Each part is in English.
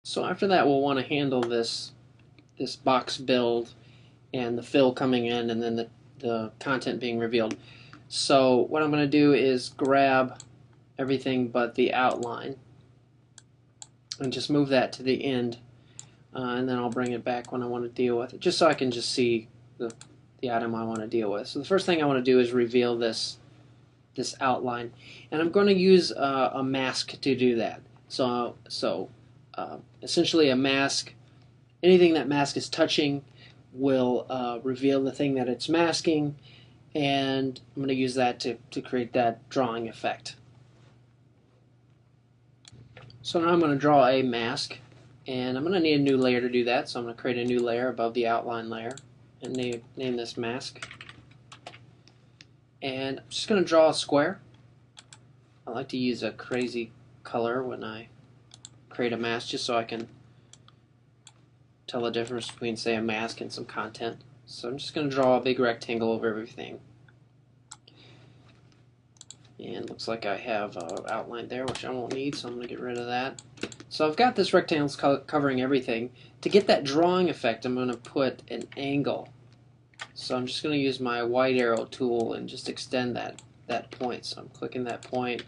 So after that, we'll want to handle this box build and the fill coming in and then the content being revealed. So what I'm going to do is grab everything but the outline and just move that to the end, and then I'll bring it back when I want to deal with it, just so I can just see the item I want to deal with. So the first thing I want to do is reveal this outline, and I'm going to use a mask to do that. So essentially a mask, anything that mask is touching will reveal the thing that it's masking, and I'm going to use that to create that drawing effect. So now I'm going to draw a mask, and I'm going to need a new layer to do that, so I'm going to create a new layer above the outline layer and name this mask. And I'm just going to draw a square. I like to use a crazy color when I create a mask, just so I can tell the difference between, say, a mask and some content. So I'm just going to draw a big rectangle over everything. And looks like I have outline there, which I won't need, so I'm going to get rid of that. So I've got this rectangle covering everything. To get that drawing effect, I'm going to put an angle. So I'm just going to use my white arrow tool and just extend that point. So I'm clicking that point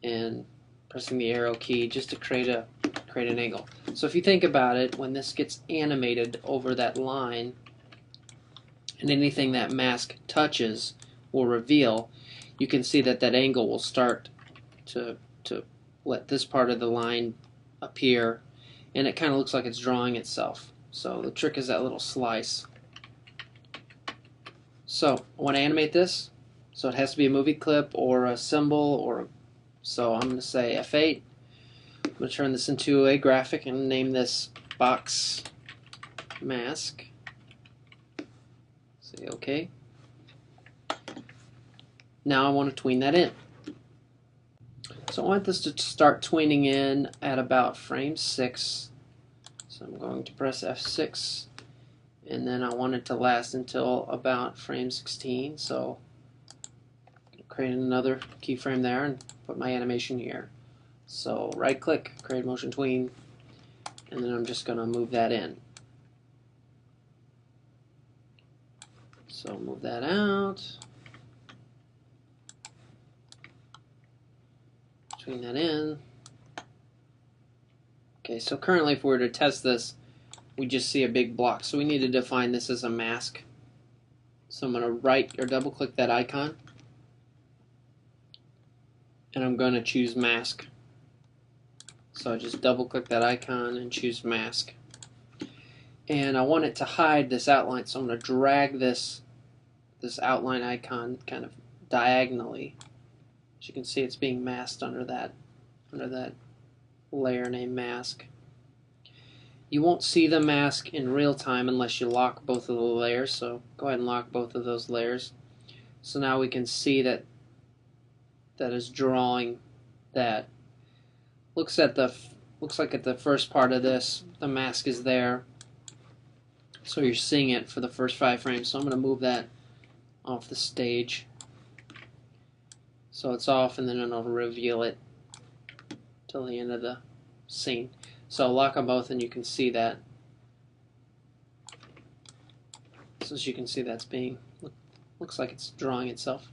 and pressing the arrow key just to create an angle. So if you think about it, when this gets animated over that line, and anything that mask touches will reveal, you can see that that angle will start to let this part of the line appear, and it kind of looks like it's drawing itself. So the trick is that little slice. So I want to animate this, so it has to be a movie clip or a symbol, so I'm going to say F8. I'm going to turn this into a graphic and name this box mask. Say OK. Now I want to tween that in. So I want this to start tweening in at about frame 6. So I'm going to press F6, and then I want it to last until about frame 16. So create another keyframe there and put my animation here. So right click, create motion tween, and then I'm just going to move that in. So move that out. Tween that in. Okay, so currently if we were to test this, we just see a big block. So we need to define this as a mask. So I'm going to right or double click that icon, and I'm going to choose mask. So I just double click that icon and choose mask. And I want it to hide this outline, so I'm going to drag this outline icon kind of diagonally. As you can see, it's being masked under that layer named mask. You won't see the mask in real time unless you lock both of the layers, so go ahead and lock both of those layers. So now we can see that is drawing that. Looks like at the first part of this, the mask is there, so you're seeing it for the first 5 frames. So I'm going to move that off the stage. So it's off, and then it'll reveal it till the end of the scene. So lock them both, and you can see that. So as you can see, that's looks like it's drawing itself.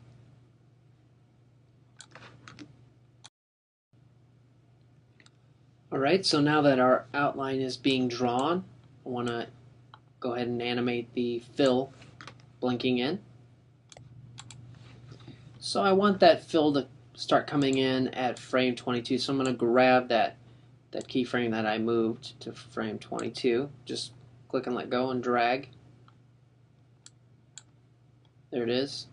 Alright, so now that our outline is being drawn, I want to go ahead and animate the fill blinking in. So I want that fill to start coming in at frame 22, so I'm going to grab that keyframe that I moved to frame 22. Just click and let go and drag. There it is.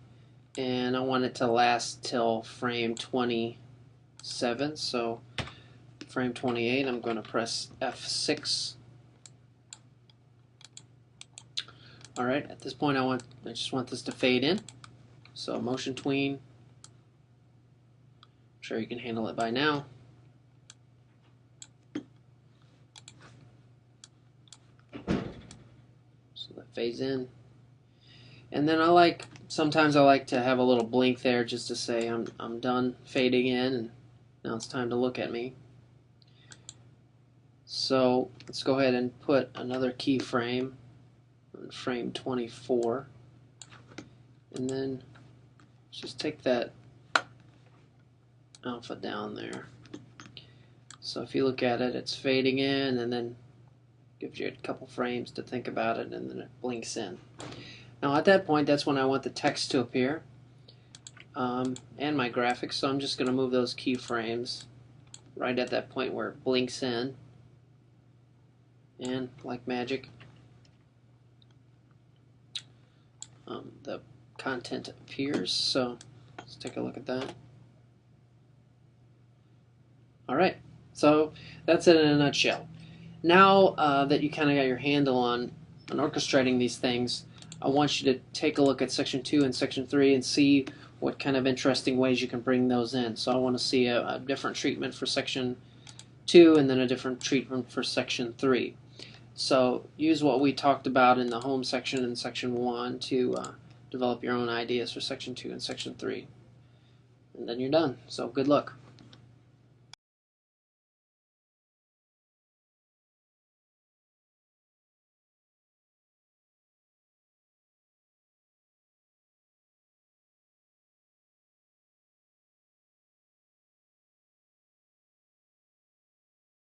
And I want it to last till frame 27, so frame 28, I'm going to press F6. Alright, at this point I just want this to fade in. So motion tween. I'm sure you can handle it by now. So that fades in. And then sometimes I like to have a little blink there just to say I'm done fading in and now it's time to look at me. So let's go ahead and put another keyframe on frame 24, and then just take that alpha down there. So if you look at it, it's fading in and then gives you a couple frames to think about it, and then it blinks in. Now at that point, that's when I want the text to appear and my graphics, so I'm just going to move those keyframes right at that point where it blinks in, and like magic, the content appears. So let's take a look at that. Alright, so that's it in a nutshell. Now that you kind of got your handle on orchestrating these things, I want you to take a look at Section 2 and Section 3 and see what kind of interesting ways you can bring those in. So I want to see a different treatment for Section 2 and then a different treatment for Section 3. So use what we talked about in the home section in Section 1 to develop your own ideas for Section 2 and Section 3. And then you're done. So good luck.